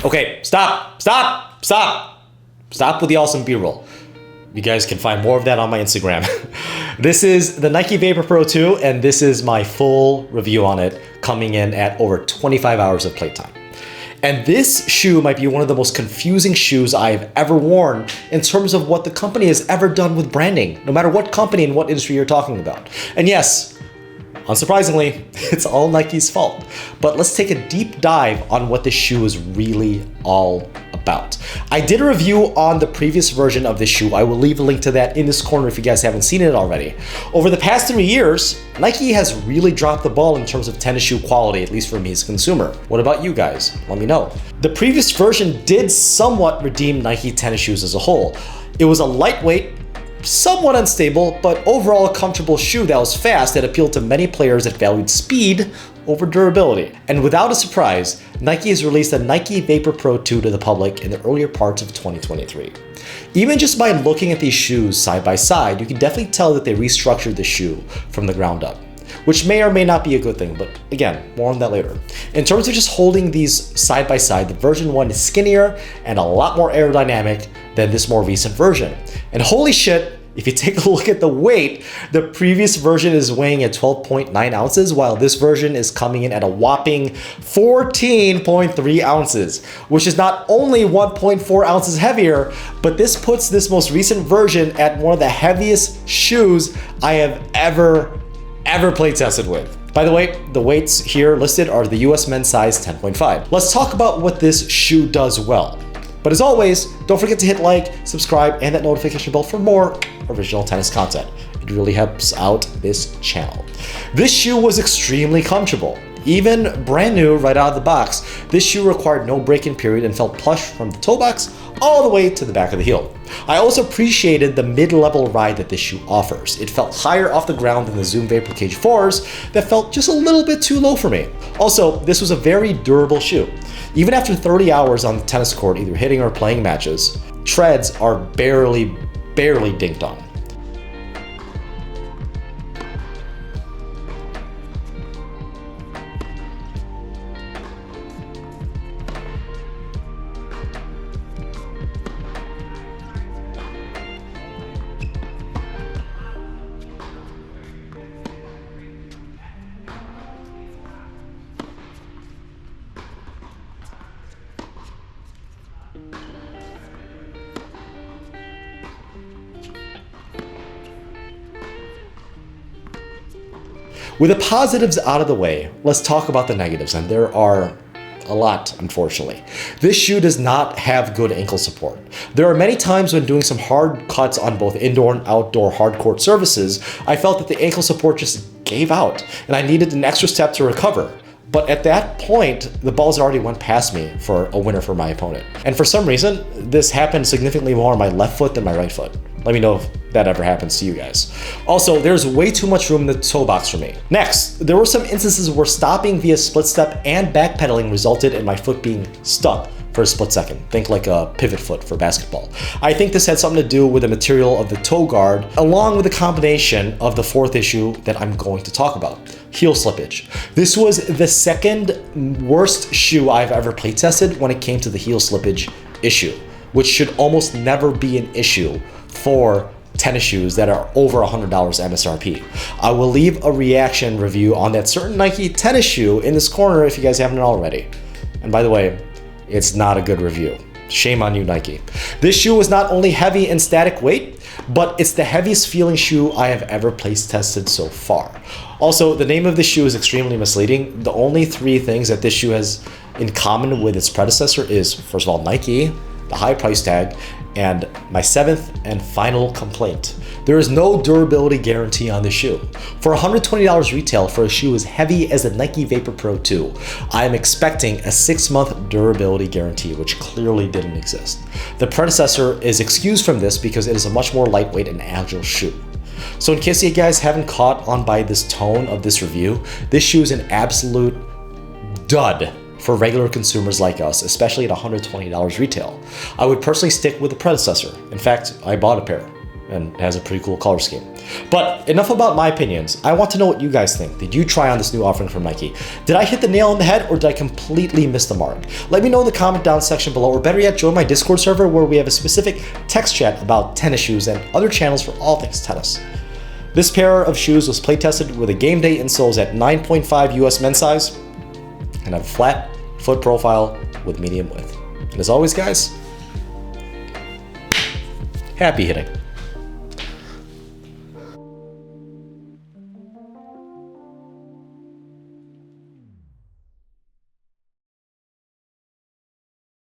Okay, stop with the awesome B-roll. You guys can find more of that on my Instagram. This is the Nike Vapor Pro 2, and this is my full review on it, coming in at over 25 hours of playtime. And this shoe might be one of the most confusing shoes I've ever worn in terms of what the company has ever done with branding, no matter what company and what industry you're talking about. And yes, unsurprisingly, it's all Nike's fault. But let's take a deep dive on what this shoe is really all about. I did a review on the previous version of this shoe. I will leave a link to that in this corner if you guys haven't seen it already. Over the past 3 years, Nike has really dropped the ball in terms of tennis shoe quality, at least for me as a consumer. What about you guys? Let me know. The previous version did somewhat redeem Nike tennis shoes as a whole. It was a lightweight, somewhat unstable, but overall a comfortable shoe that was fast that appealed to many players that valued speed over durability. And without a surprise, Nike has released a Nike Vapor Pro 2 to the public in the earlier parts of 2023. Even just by looking at these shoes side by side, you can definitely tell that they restructured the shoe from the ground up, which may or may not be a good thing, but again, more on that later. In terms of just holding these side by side, the version 1 is skinnier and a lot more aerodynamic than this more recent version. And holy shit, if you take a look at the weight, the previous version is weighing at 12.9 ounces, while this version is coming in at a whopping 14.3 ounces, which is not only 1.4 ounces heavier, but this puts this most recent version at one of the heaviest shoes I have ever play tested with. By the way, the weights here listed are the US men's size 10.5. Let's talk about what this shoe does well. But as always, don't forget to hit like, subscribe, and that notification bell for more original tennis content. It really helps out this channel. This shoe was extremely comfortable. Even brand new right out of the box, this shoe required no break-in period and felt plush from the toe box all the way to the back of the heel. I also appreciated the mid-level ride that this shoe offers. It felt higher off the ground than the Zoom Vapor Cage 4s that felt just a little bit too low for me. Also, this was a very durable shoe. Even after 30 hours on the tennis court, either hitting or playing matches, treads are barely dinked on. With the positives out of the way, let's talk about the negatives, and there are a lot, unfortunately. This shoe does not have good ankle support. There are many times when doing some hard cuts on both indoor and outdoor hard court surfaces, I felt that the ankle support just gave out, and I needed an extra step to recover. But at that point, the balls already went past me for a winner for my opponent. And for some reason, this happened significantly more on my left foot than my right foot. Let me know if that ever happens to you guys. Also, there's way too much room in the toe box for me. Next, there were some instances where stopping via split step and backpedaling resulted in my foot being stuck for a split second. Think like a pivot foot for basketball. I think this had something to do with the material of the toe guard, along with the combination of the fourth issue that I'm going to talk about, heel slippage. This was the second worst shoe I've ever play tested when it came to the heel slippage issue, which should almost never be an issue for tennis shoes that are over $100 MSRP. I will leave a reaction review on that certain Nike tennis shoe in this corner if you guys haven't already. And by the way, it's not a good review. Shame on you, Nike. This shoe is not only heavy in static weight, but it's the heaviest feeling shoe I have ever place tested so far. Also, the name of this shoe is extremely misleading. The only three things that this shoe has in common with its predecessor is, first of all, Nike, the high price tag, and my seventh and final complaint. There is no durability guarantee on this shoe. For $120 retail for a shoe as heavy as the Nike Vapor Pro 2, I am expecting a 6-month durability guarantee, which clearly didn't exist. The predecessor is excused from this because it is a much more lightweight and agile shoe. So in case you guys haven't caught on by this tone of this review, this shoe is an absolute dud for regular consumers like us, especially at $120 retail. I would personally stick with the predecessor. In fact, I bought a pair, and it has a pretty cool color scheme. But enough about my opinions. I want to know what you guys think. Did you try on this new offering from Nike? Did I hit the nail on the head, or did I completely miss the mark? Let me know in the comment down section below, or better yet, join my Discord server where we have a specific text chat about tennis shoes and other channels for all things tennis. This pair of shoes was play tested with a game day insoles at 9.5 US men's size and a flat foot profile with medium width. And as always, guys, happy hitting.